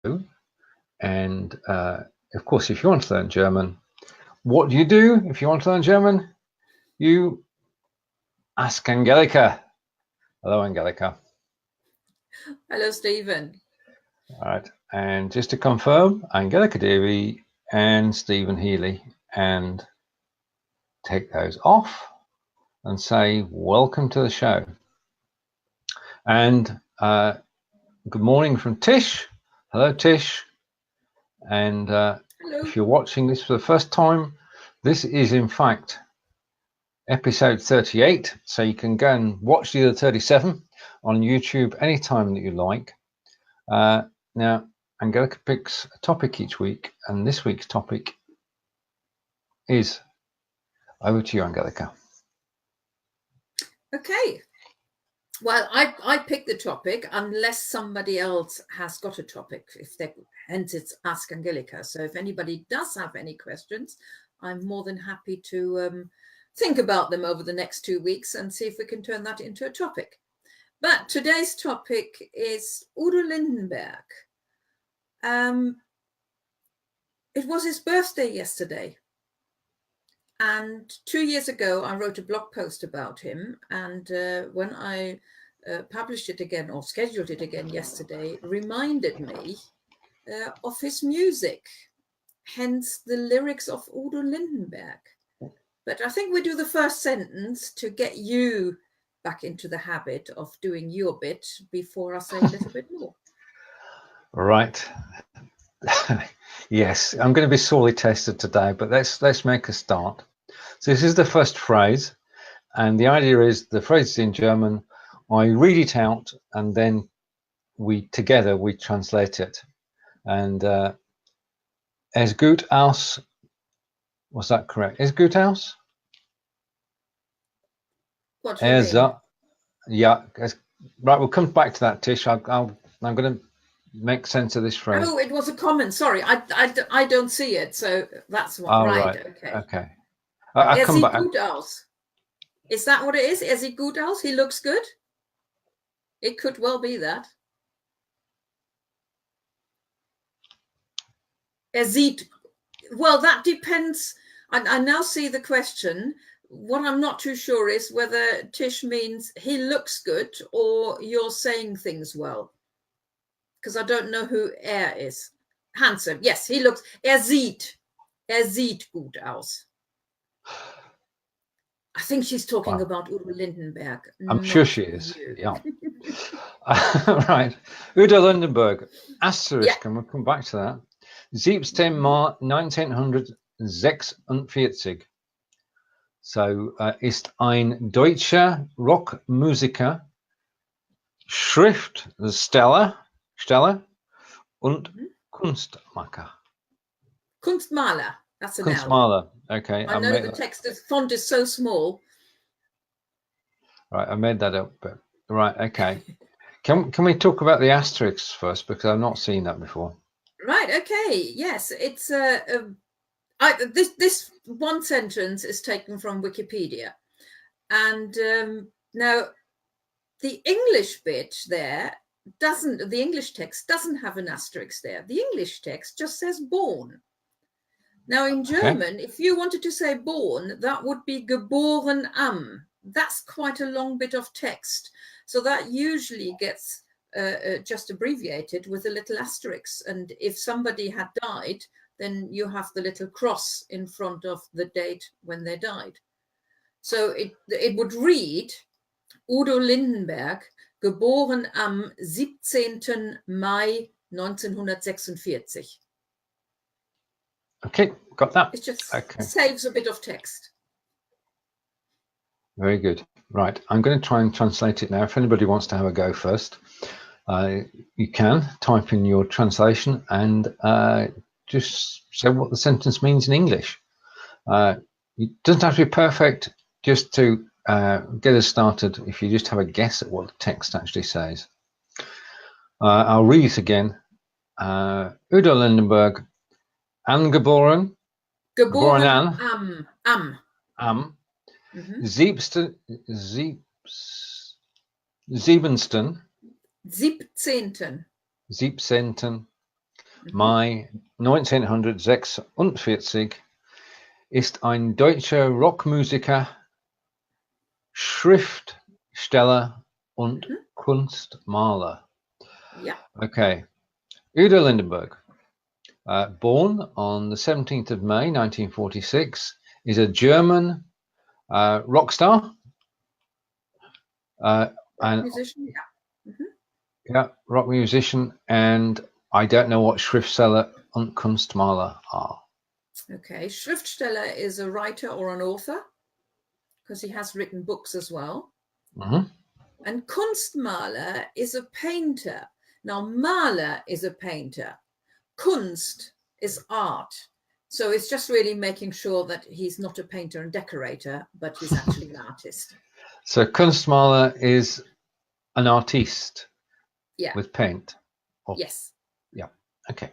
And of course, if you want to learn German, what do you do if you want to learn German? You ask Angelika. Hello, Angelika. Hello, Stephen. All right. And just to confirm, Angelika Davey and Stephen Healy, and take those off and say welcome to the show. And good morning from Tish. Hello, Tish. And if you're watching this for the first time, this is in fact episode 38. So you can go and watch the other 37 on YouTube anytime that you like. Now, Angelika picks a topic each week, and this week's topic is over to you, Angelika. Okay. Well, I pick the topic unless somebody else has got a topic. Hence it's Ask Angelika. So if anybody does have any questions, I'm more than happy to think about them over the next 2 weeks and see if we can turn that into a topic. But today's topic is Udo Lindenberg. It was his birthday yesterday. And 2 years ago, I wrote a blog post about him. And when I published it again, or scheduled it again yesterday, reminded me of his music, hence the lyrics of Udo Lindenberg. But I think we do the first sentence to get you back into the habit of doing your bit before I say a little bit more. Right. Yes, I'm going to be sorely tested today, but let's make a start. So this is the first phrase, and the idea is the phrase is in German. I read it out, and then we translate it. And es gut aus, was that correct? Es gut aus? What do you mean? Yeah, right. We'll come back to that, Tish. I'm going to make sense of this phrase. Oh, it was a comment. Sorry, I don't see it, so that's what. Oh, right. Okay. Okay. I'll come back. Gut aus? Is that what it is? Er sieht gut aus? He looks good? It could well be that. Er sieht. Well, that depends. I now see the question. What I'm not too sure is whether Tish means he looks good or you're saying things well. Because I don't know who er is. Handsome. Yes, he looks. Er sieht gut aus. I think she's talking about Udo Lindenberg. I'm sure she is. Yeah. Right. Udo Lindenberg. Asterisk, and we'll come back to that. 17. März 1946. So ist ein deutscher Rockmusiker, Schriftsteller und Kunstmaler. Kunstmaler. That's an Kunstmaler. Okay. I know the text, the font is so small. Right, I made that up. But right, okay. Can we talk about the asterisks first, because I've not seen that before. Right. Okay. Yes, it's this one sentence is taken from Wikipedia, and now the English bit there the English text doesn't have an asterisk there. The English text just says born. Now in German, if you wanted to say born, that would be geboren am. That's quite a long bit of text. So that usually gets just abbreviated with a little asterisk. And if somebody had died, then you have the little cross in front of the date when they died. So it would read Udo Lindenberg, geboren am 17. Mai 1946. Okay, got that. It just saves a bit of text. Very good. Right, I'm going to try and translate it now. If anybody wants to have a go first, you can type in your translation and just say what the sentence means in English. It doesn't have to be perfect, just to get us started. If you just have a guess at what the text actually says. I'll read it again. Udo Lindenberg, angeboren, geboren am Mhm. 17. 17. Mai 1946 ist ein deutscher Rockmusiker, Schriftsteller und Kunstmaler. Yeah. Okay. Udo Lindenberg, born on the 17th of May 1946, is a German rock star. Rock musician, yeah. Yeah, rock musician, and I don't know what Schriftsteller und Kunstmaler are. Okay, Schriftsteller is a writer or an author, because he has written books as well. And Kunstmaler is a painter. Now, Maler is a painter. Kunst is art. So it's just really making sure that he's not a painter and decorator, but he's actually an artist. So Kunstmaler is an artist, yeah, with paint. Yes. Yeah. Okay.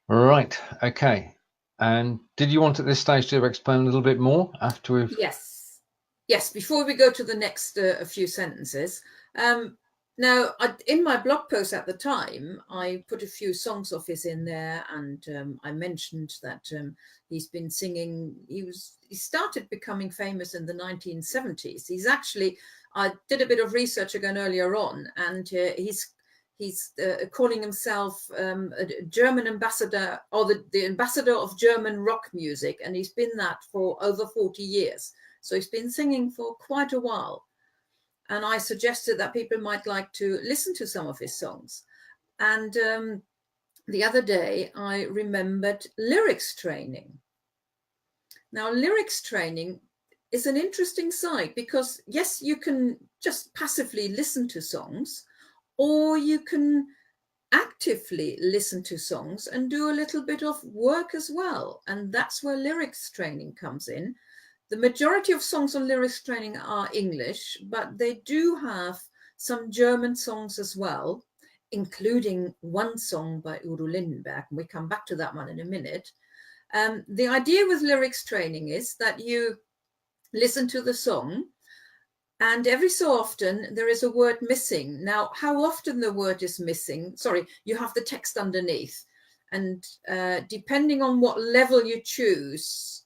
Right. Okay. And did you want at this stage to explain a little bit more after we've? Yes. Before we go to the next a few sentences. Now, in my blog post at the time, I put a few songs of his in there, and I mentioned that he's been singing. He started becoming famous in the 1970s. He's actually, I did a bit of research again earlier on, and he's calling himself a German ambassador, or the ambassador of German rock music, and he's been that for over 40 years. So he's been singing for quite a while. And I suggested that people might like to listen to some of his songs. And the other day, I remembered lyrics training. Now, lyrics training is an interesting side because, yes, you can just passively listen to songs, or you can actively listen to songs and do a little bit of work as well. And that's where lyrics training comes in. The majority of songs on lyrics training are English, but they do have some German songs as well, including one song by Udo Lindenberg. And we come back to that one in a minute. The idea with lyrics training is that you listen to the song, and every so often there is a word missing. Now, how often the word is missing, you have the text underneath. And depending on what level you choose,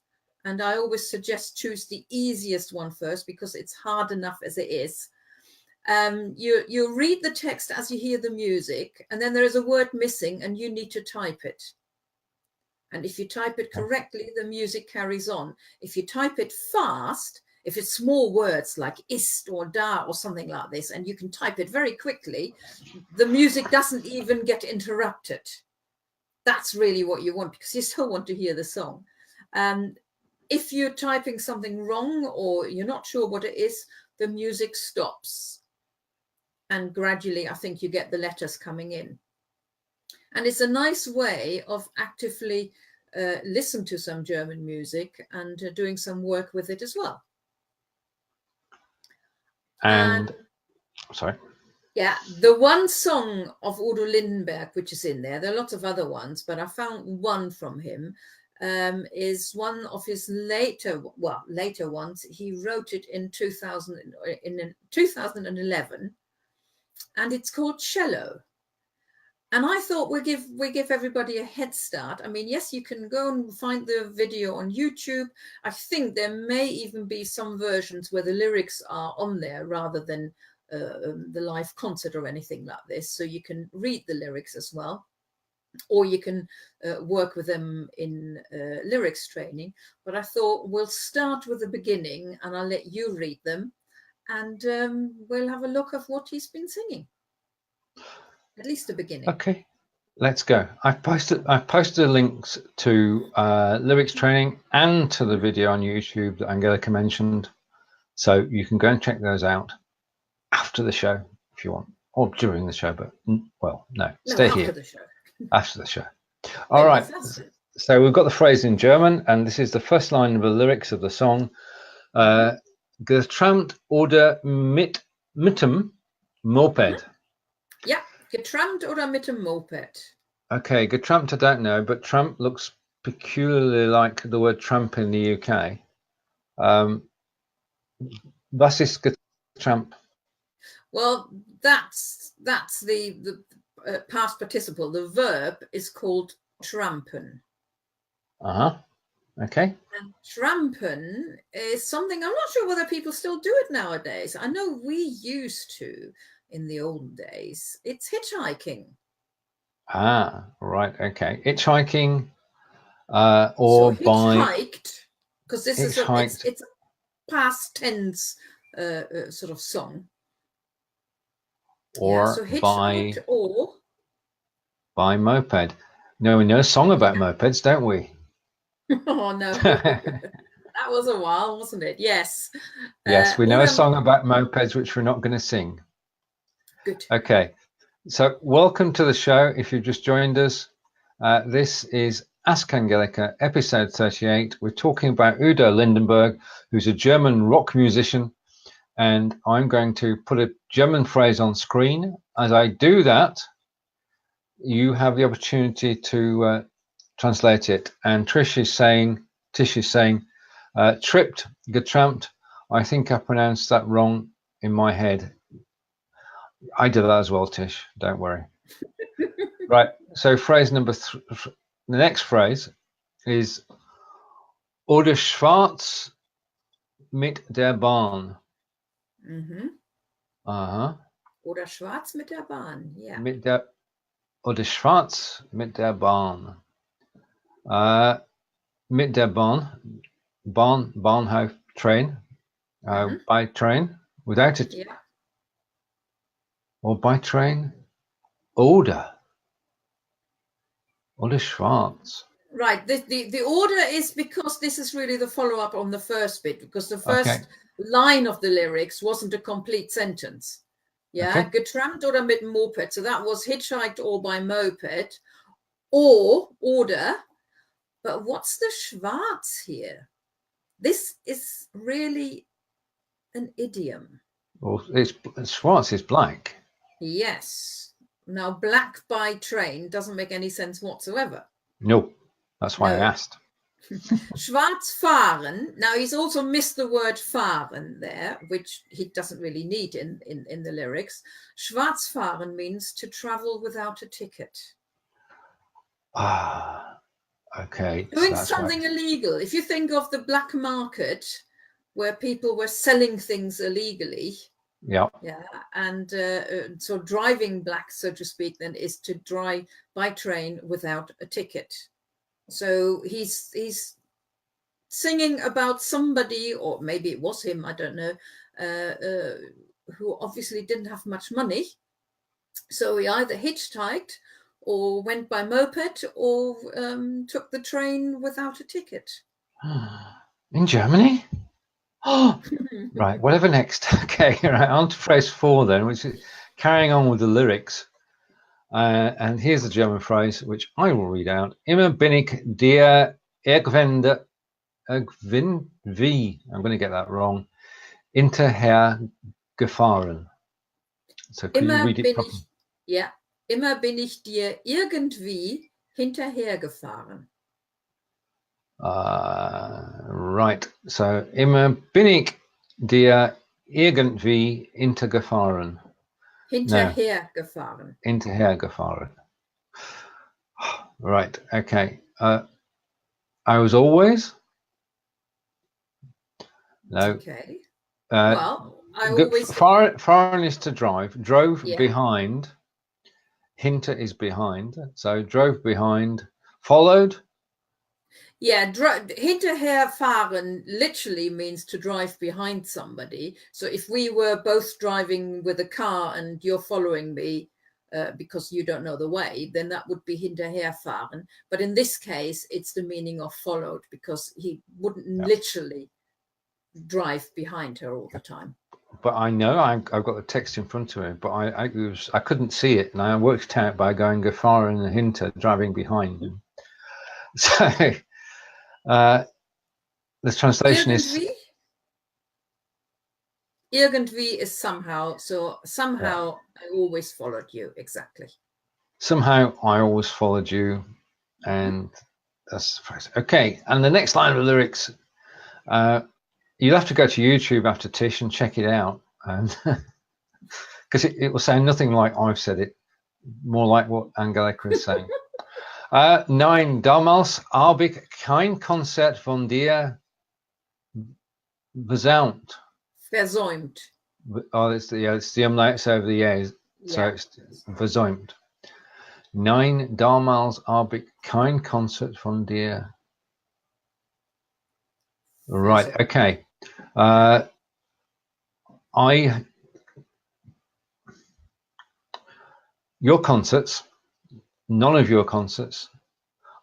and I always suggest choose the easiest one first because it's hard enough as it is. You read the text as you hear the music, and then there is a word missing and you need to type it. And if you type it correctly, the music carries on. If you type it fast, if it's small words like ist or da or something like this, and you can type it very quickly, the music doesn't even get interrupted. That's really what you want, because you still want to hear the song. If you're typing something wrong or you're not sure what it is, the music stops. And gradually, I think you get the letters coming in. And it's a nice way of actively listen to some German music and doing some work with it as well. And sorry. Yeah, the one song of Udo Lindenberg, which is in there, there are lots of other ones, but I found one from him. Is one of his later ones. He wrote it in 2011, and it's called Cello. And I thought we give everybody a head start. I mean, yes, you can go and find the video on YouTube. I think there may even be some versions where the lyrics are on there rather than the live concert or anything like this. So you can read the lyrics as well, or you can work with them in lyrics training. But I thought we'll start with the beginning and I'll let you read them, and we'll have a look at what he's been singing. At least the beginning. Okay, let's go. I've posted links to lyrics training and to the video on YouTube that Angelika mentioned. So you can go and check those out after the show if you want, or during the show, but well, no, stay after here. The show. After the show. All right. So we've got the phrase in German, and this is the first line of the lyrics of the song. Getrampt oder mit dem Moped. Yeah, getrampt oder mit dem Moped. Okay, getrampt I don't know, but tramp looks peculiarly like the word tramp in the UK. Was ist getrampt? Well, that's the past participle. The verb is called trampen. Okay. And trampen is something, I'm not sure whether people still do it nowadays. I know we used to in the old days. It's hitchhiking. Right. Okay. Hitchhiking, or so by hitchhiked, because this is it's a past tense sort of song. Or so hitchhiked or by moped. No, we know a song about mopeds, don't we? Oh no. That was a while, wasn't it? Yes. Yes, we know a song about mopeds, which we're not going to sing. Good. Okay. So welcome to the show. If you've just joined us, this is Ask Angelika, episode 38. We're talking about Udo Lindenberg, who's a German rock musician. And I'm going to put a German phrase on screen. As I do that, you have the opportunity to translate it. And Tish is saying, tripped, getrampt. I think I pronounced that wrong in my head. I did that as well, Tish. Don't worry. Right. So phrase number the next phrase is Oder schwarz mit der Bahn. Oder schwarz mit der Bahn. Yeah. Oder schwarz mit der Bahn. Mit der Bahn. Bahnhof, train. By train. Without it. Yeah. Or by train. Oder schwarz. Right. The order is because this is really the follow-up on the first bit, because the first line of the lyrics wasn't a complete sentence. Yeah. Getrampt oder mit Moped. So that was hitchhiked or by moped or order. But what's the schwarz here? This is really an idiom. Well, schwarz is black. Yes. Now, black by train doesn't make any sense whatsoever. No, that's why I asked. Schwarz fahren. Now, he's also missed the word fahren there, which he doesn't really need in the lyrics. Schwarz fahren means to travel without a ticket. Okay. Doing something illegal. If you think of the black market where people were selling things illegally. Yeah. And so driving black, so to speak, then is to drive by train without a ticket. So he's singing about somebody, or maybe it was him, I don't know, who obviously didn't have much money. So he either hitchhiked or went by moped or took the train without a ticket. In Germany? Oh, right. Whatever next. Okay, right. On to phrase 4 then, which is carrying on with the lyrics. And here's the German phrase, which I will read out. Immer bin ich dir irgendwie, I'm going to get that wrong, hinterhergefahren. So can you read it properly? Immer bin ich dir irgendwie hinterhergefahren. Right. So immer bin ich dir irgendwie hinterhergefahren. Hinterhergefahren. Hinterhergefahren. Right. Okay. I was always. No. Okay. Well, I always. Fahren is to drive. Drove behind. Hinter is behind. So drove behind. Followed. Yeah, hinterherfahren literally means to drive behind somebody. So if we were both driving with a car and you're following me because you don't know the way, then that would be hinterherfahren. But in this case, it's the meaning of followed, because he wouldn't literally drive behind her all the time. But I know I've got the text in front of me, but I couldn't see it, and I worked it out by going gefahren and hinter, driving behind him. So the translation irgendwie is somehow. So somehow I always followed you. Exactly. Somehow I always followed you, and that's the phrase. Okay, and the next line of the lyrics. You'll have to go to YouTube after Tish and check it out, and because it will sound nothing like I've said it. more like what Angelika is saying. Nein, damals habe ich kein Konzert von dir versäumt. Versäumt. Oh, it's the umlauts over the years, so it's versäumt. Nein, damals habe ich kein Konzert von dir. Right, okay. Your concerts, none of your concerts,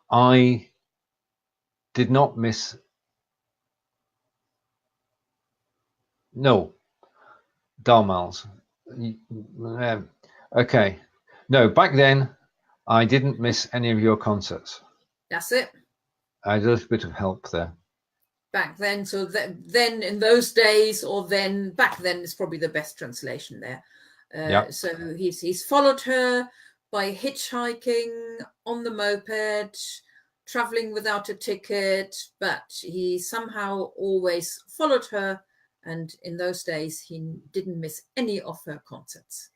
I did not miss. No, damals. Okay. No, back then, I didn't miss any of your concerts. That's it. I had a little bit of help there. Back then, so then in those days, or then back then is probably the best translation there. So he's followed her by hitchhiking on the moped, traveling without a ticket, but he somehow always followed her, and in those days he didn't miss any of her concerts.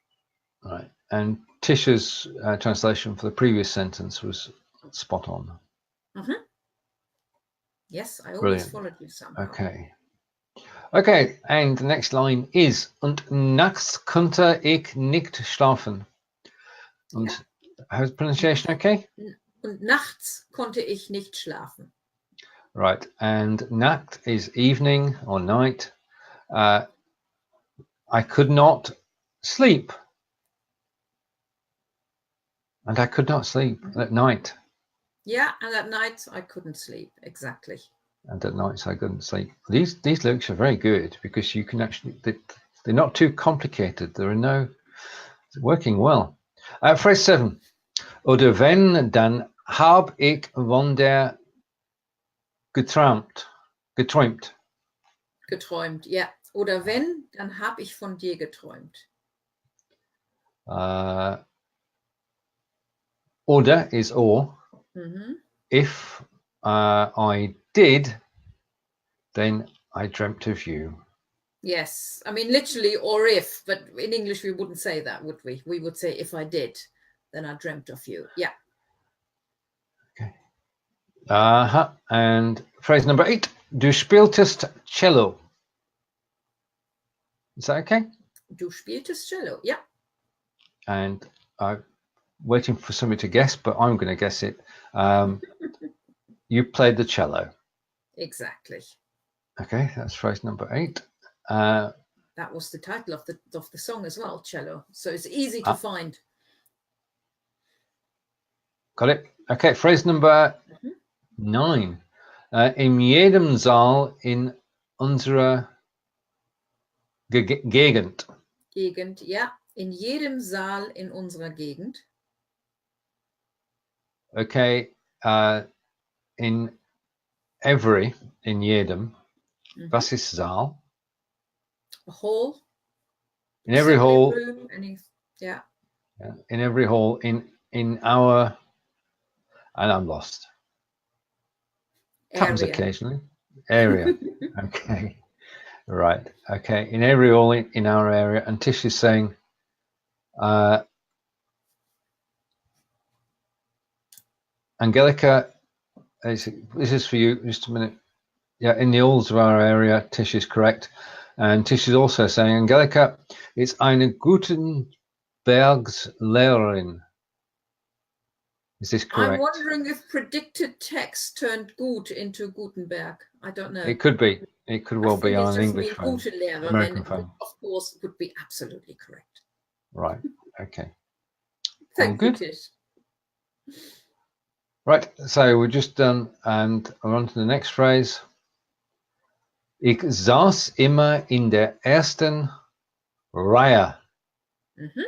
Right, and Tisha's translation for the previous sentence was spot on. Mm-hmm. Yes, I always followed you somehow. Okay, and the next line is und nachts konnte ich nicht schlafen. Und how's the pronunciation okay? Und nachts konnte ich nicht schlafen. Right, and Nacht is evening or night. I could not sleep. And I could not sleep at night. Yeah, and at night I couldn't sleep, exactly. And at nights I couldn't sleep. These lyrics are very good because you can actually, they're not too complicated. There are no, working well. Phrase 7. Oder wenn, dann hab ich von der geträumt. Geträumt, ja. Oder wenn, dann hab ich von dir geträumt. Oder is or. Mm-hmm. If I did, then I dreamt of you. Yes, I mean literally or if, but in English we wouldn't say that, would we? We would say if I did, then I dreamt of you. Yeah. Okay. And phrase number 8. Du spieltest cello. Is that okay? Du spieltest cello, yeah. And I'm waiting for somebody to guess, but I'm going to guess it. You played the cello. Exactly. Okay, that's phrase number 8. That was the title of the song as well, cello. So it's easy to find. Got it. Okay, phrase number 9. In jedem Saal in unserer Gegend. Gegend, ja. In jedem Saal in unserer Gegend. Okay, in every, in jedem. Was ist Saal? A hall. In every hall. Room, yeah. In every hall, in our, and I'm lost. Happens occasionally. Area. Okay. Right. Okay. In every hall in our area. And Tish is saying, Angelika, this is for you. Just a minute. Yeah, in the halls of our area, Tish is correct. And Tish is also saying, Angelika, it's eine Gutenbergslehrerin. Is this correct? I'm wondering if predicted text turned gut into Gutenberg. I don't know. It could be. It could well be on an English phone. American phone. Of course, would be absolutely correct. Right. Okay. Thank you, Tish. Right. So we're just done, and we're on to the next phrase. Ich saß immer in der ersten Reihe. Mhm.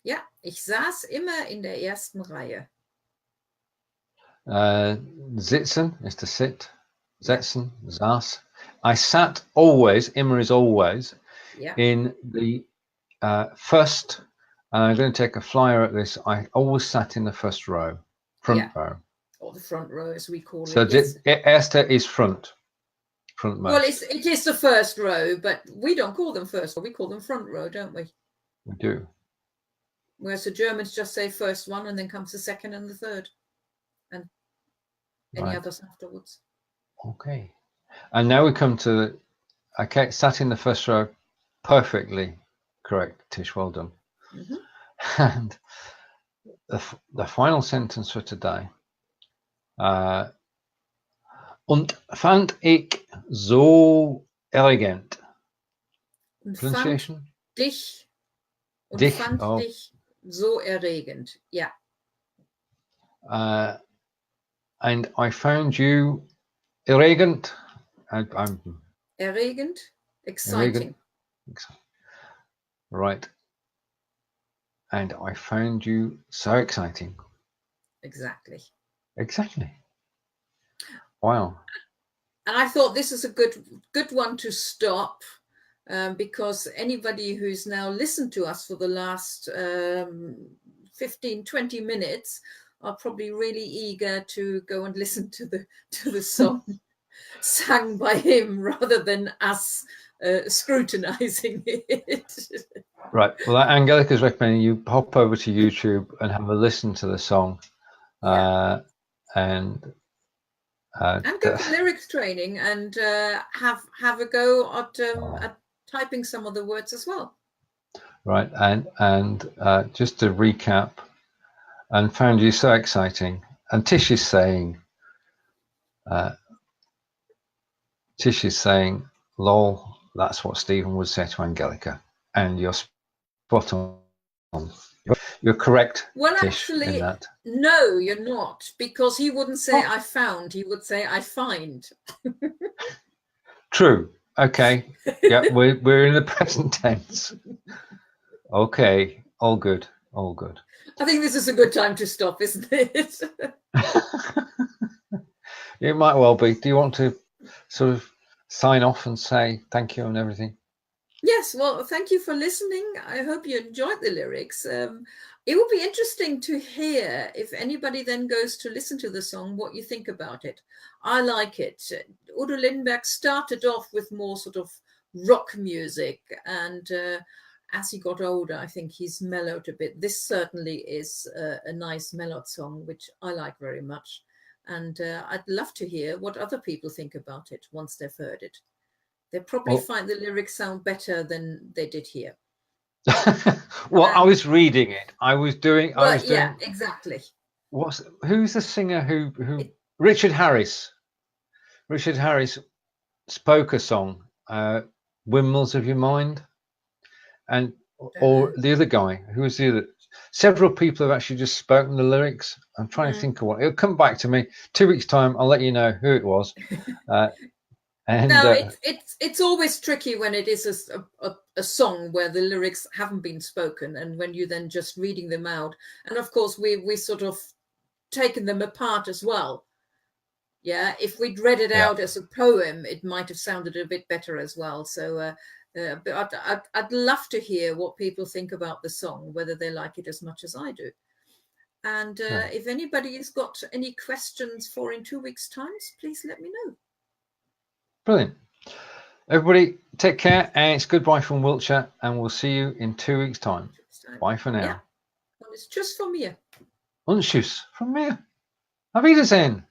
Ja, ich saß immer in der ersten Reihe. Sitzen is to sit. Sitzen, saß. I sat always, immer is always, in the first, and I'm going to take a flyer at this, I always sat in the first row, front row. Or the front row as we call it. So erste is front. Frontmost. Well, it is the first row, but we don't call them first row, we call them front row, don't we? We do. Whereas the Germans just say first one and then comes the second and the third and any others afterwards. Okay. And now we come to, okay, sat in the first row, perfectly correct, Tish, well done. And the final sentence for today. Und fand ich so erregend. Und Pronunciation? fand dich so erregend. Yeah. And I found you erregend. I'm Erregend, exciting. Right. And I found you so exciting. Exactly. Wow. And I thought this is a good one to stop, because anybody who's now listened to us for the last 15, 20 minutes are probably really eager to go and listen to the song sung by him rather than us scrutinizing it. Right. Well, Angelika's recommending you hop over to YouTube and have a listen to the song, and go for lyrics training and have a go at typing some of the words as well. Right. And just to recap, and found you so exciting. And Tish is saying, lol, that's what Stephen would say to Angelika. And you're spot on. You're correct. Well, Tish, actually, in that. No, you're not, because he wouldn't say I found, he would say I find. True. Okay. Yeah, we're in the present tense. Okay. All good. I think this is a good time to stop, isn't it? It might well be. Do you want to sort of sign off and say thank you and everything? Yes, well, thank you for listening. I hope you enjoyed the lyrics. It will be interesting to hear, if anybody then goes to listen to the song, what you think about it. I like it. Udo Lindenberg started off with more sort of rock music, and as he got older, I think he's mellowed a bit. This certainly is a nice mellowed song, which I like very much. And I'd love to hear what other people think about it once they've heard it. They probably find the lyrics sound better than they did here. Well, I was reading it. I was doing. Yeah, exactly. Who's the singer who Richard Harris. Richard Harris spoke a song, "Windmills of Your Mind," or the other guy. Who was the other? Several people have actually just spoken the lyrics. I'm trying to think of what. It'll come back to me. 2 weeks' time, I'll let you know who it was. It's always tricky when it is a song where the lyrics haven't been spoken, and when you're then just reading them out. And of course, we sort of taken them apart as well. Yeah, if we'd read it out as a poem, it might have sounded a bit better as well. So but I'd love to hear what people think about the song, whether they like it as much as I do. And if anybody has got any questions for in 2 weeks' time, please let me know. Brilliant. Everybody, take care, and it's goodbye from Wiltshire, and we'll see you in 2 weeks' time. Bye for now. Yeah. Well, it's just from here. Und tschüss from mir. Auf Wiedersehen.